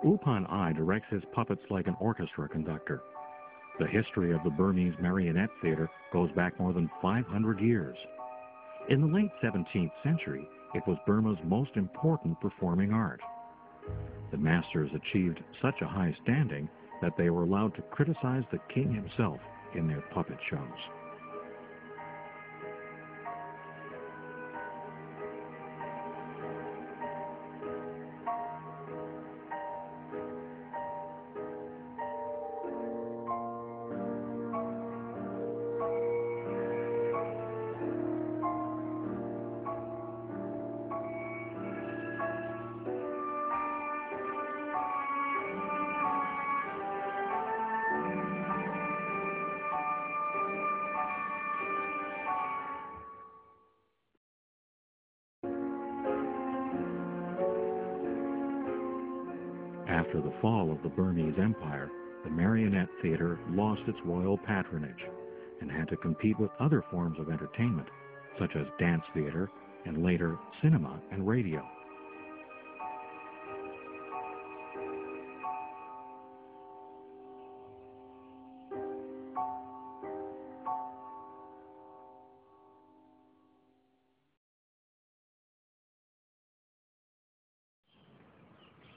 Upan Ai directs his puppets like an orchestra conductor. The history of the Burmese marionette theater goes back more than 500 years. In the late 17th century, it was Burma's most important performing art. The masters achieved such a high standing that they were allowed to criticize the king himself in their puppet shows. After the fall of the Burmese Empire, the marionette theater lost its royal patronage and had to compete with other forms of entertainment, such as dance theater and later cinema and radio.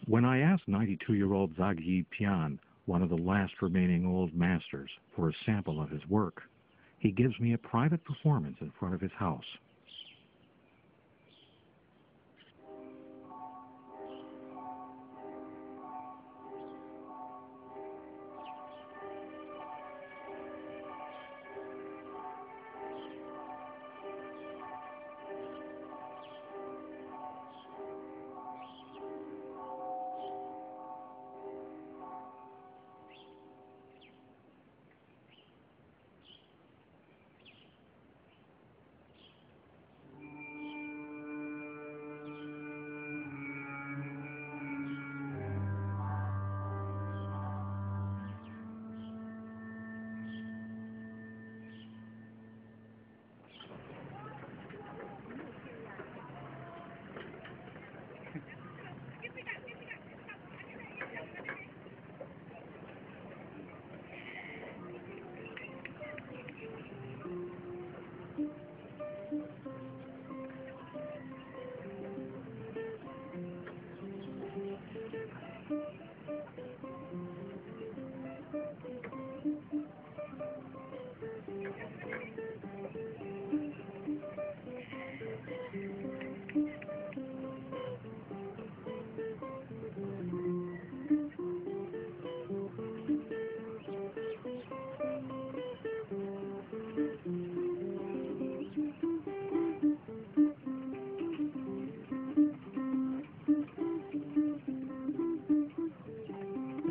When I asked 92-year-old Zagyi Pian, one of the last remaining old masters, for a sample of his work, he gives me a private performance in front of his house.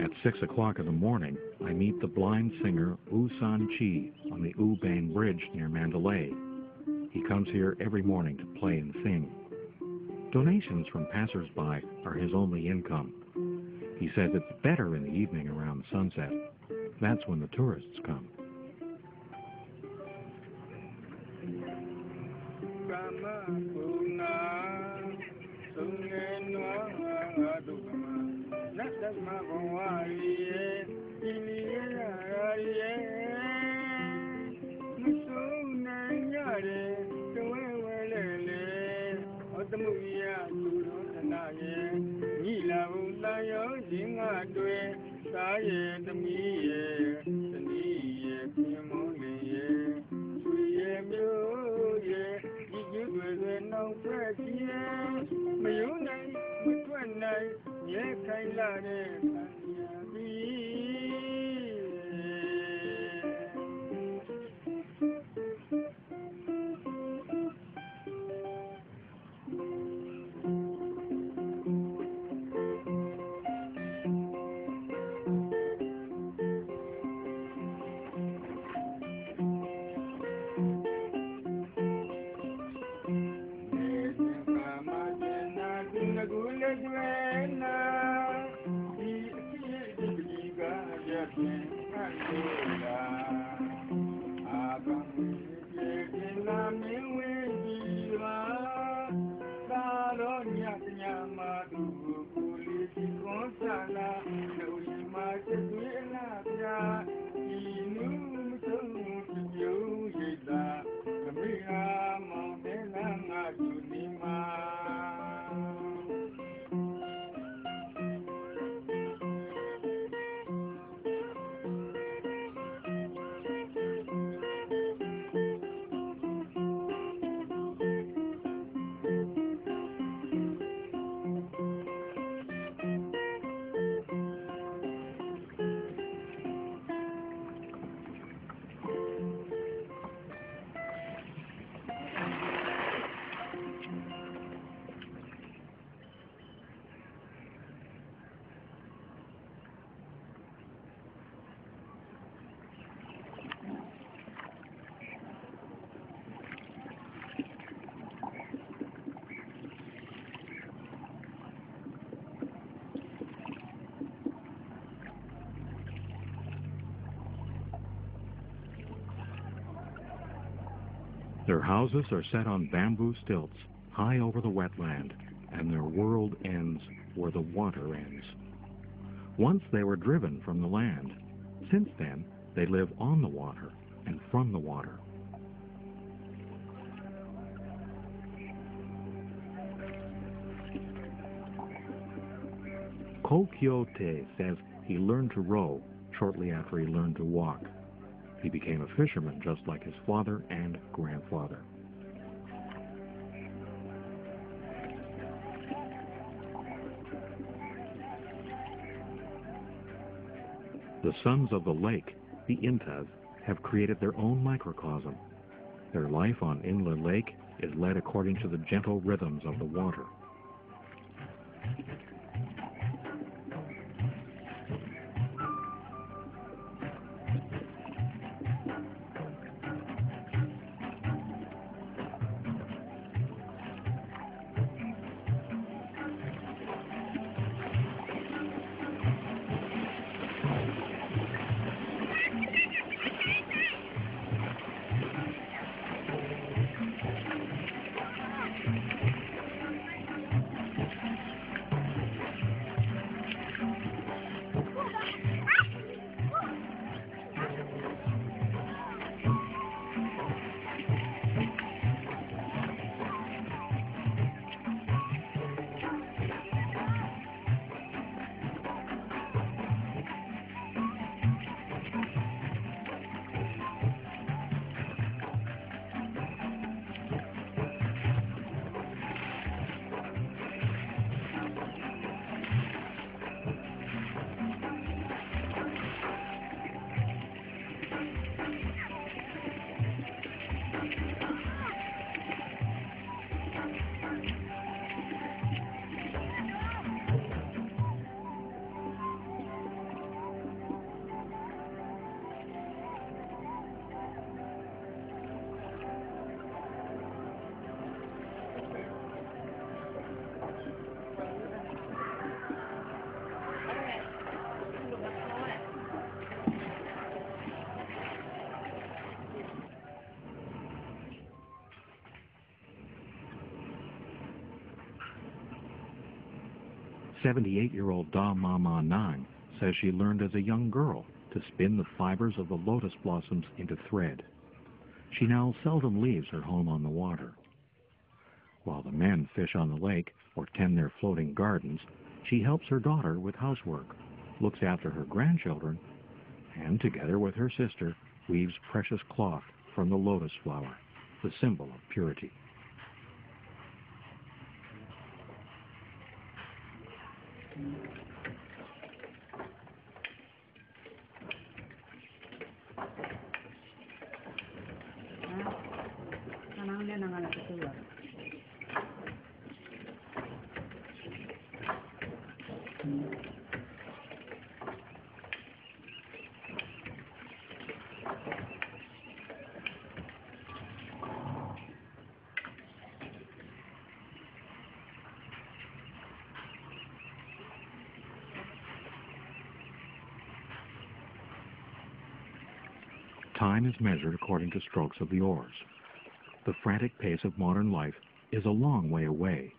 At 6 o'clock in the morning, I meet the blind singer U San Chi on the U Bang Bridge near Mandalay. He comes here every morning to play and sing. Donations from passers-by are his only income. He says it's better in the evening around sunset. That's when the tourists come. Myanmar Traditional Their houses are set on bamboo stilts high over the wetland, and their world ends where the water ends. Once they were driven from the land. Since then, they live on the water and from the water. Ko Kyo Te says he learned to row shortly after he learned to walk. He became a fisherman just like his father and grandfather. The sons of the lake, the Intas, have created their own microcosm. Their life on Inle Lake is led according to the gentle rhythms of the water. "78-year-old Da Mama Nang says she learned as a young girl to spin the fibers of the lotus blossoms into thread. She now seldom leaves her home on the water. While the men fish on the lake or tend their floating gardens, she helps her daughter with housework, looks after her grandchildren, and together with her sister weaves precious cloth from the lotus flower, the symbol of purity." Time is measured according to strokes of the oars. The frantic pace of modern life is a long way away.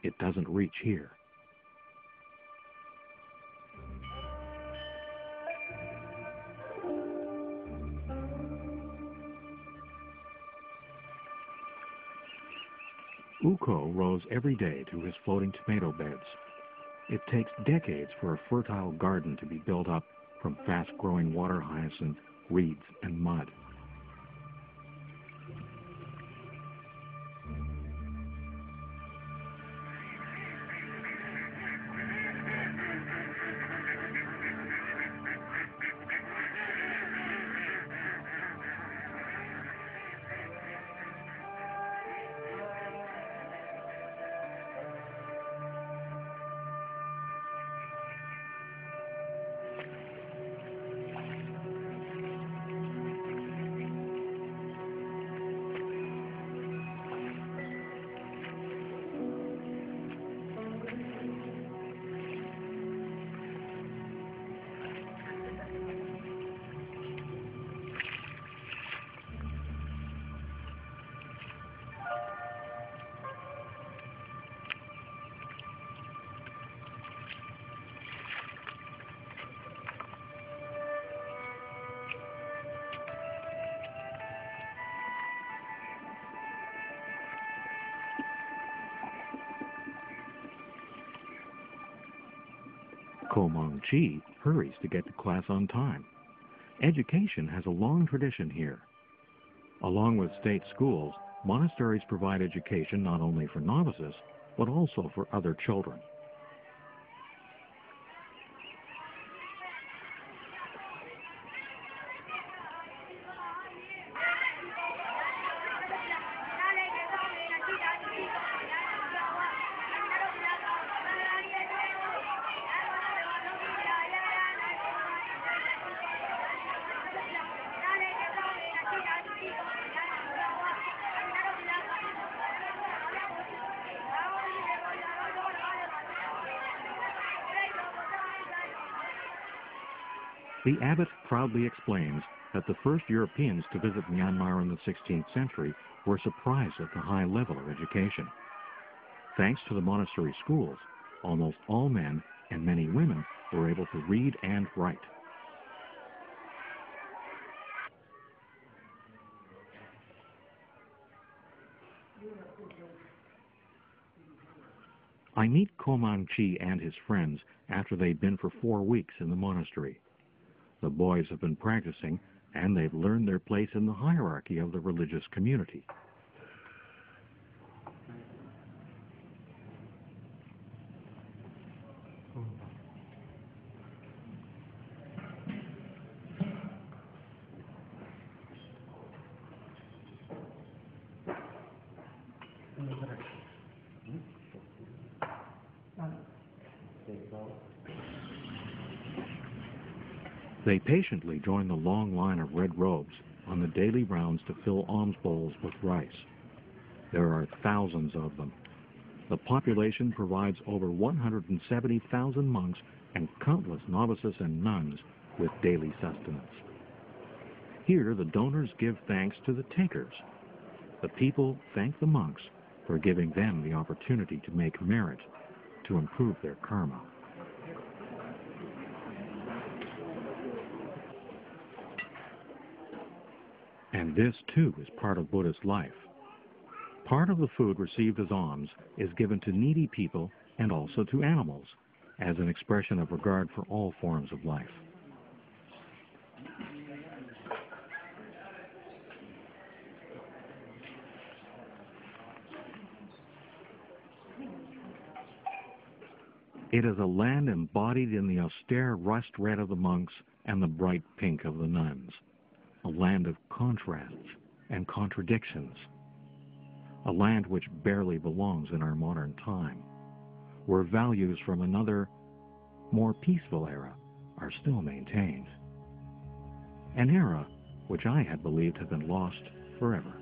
It doesn't reach here. Uko rows every day to his floating tomato beds. It takes decades for a fertile garden to be built up from fast-growing water hyacinth, reeds, and mud. Ko Mang Chi hurries to get to class on time. Education has a long tradition here. Along with state schools, monasteries provide education not only for novices, but also for other children. The abbot proudly explains that the first Europeans to visit Myanmar in the 16th century were surprised at the high level of education. Thanks to the monastery schools, almost all men and many women were able to read and write. I meet Ko Mang Chi and his friends after they'd been for 4 weeks in the monastery. The boys have been practicing, and they've learned their place in the hierarchy of the religious community. They patiently join the long line of red robes on the daily rounds to fill alms bowls with rice. There are thousands of them. The population provides over 170,000 monks and countless novices and nuns with daily sustenance. Here, the donors give thanks to the takers. The people thank the monks for giving them the opportunity to make merit, to improve their karma. And this, too, is part of Buddhist life. Part of the food received as alms is given to needy people and also to animals, as an expression of regard for all forms of life. It is a land embodied in the austere rust red of the monks and the bright pink of the nuns. A land of contrasts and contradictions. A land which barely belongs in our modern time, where values from another, more peaceful era are still maintained. An era which I had believed had been lost forever.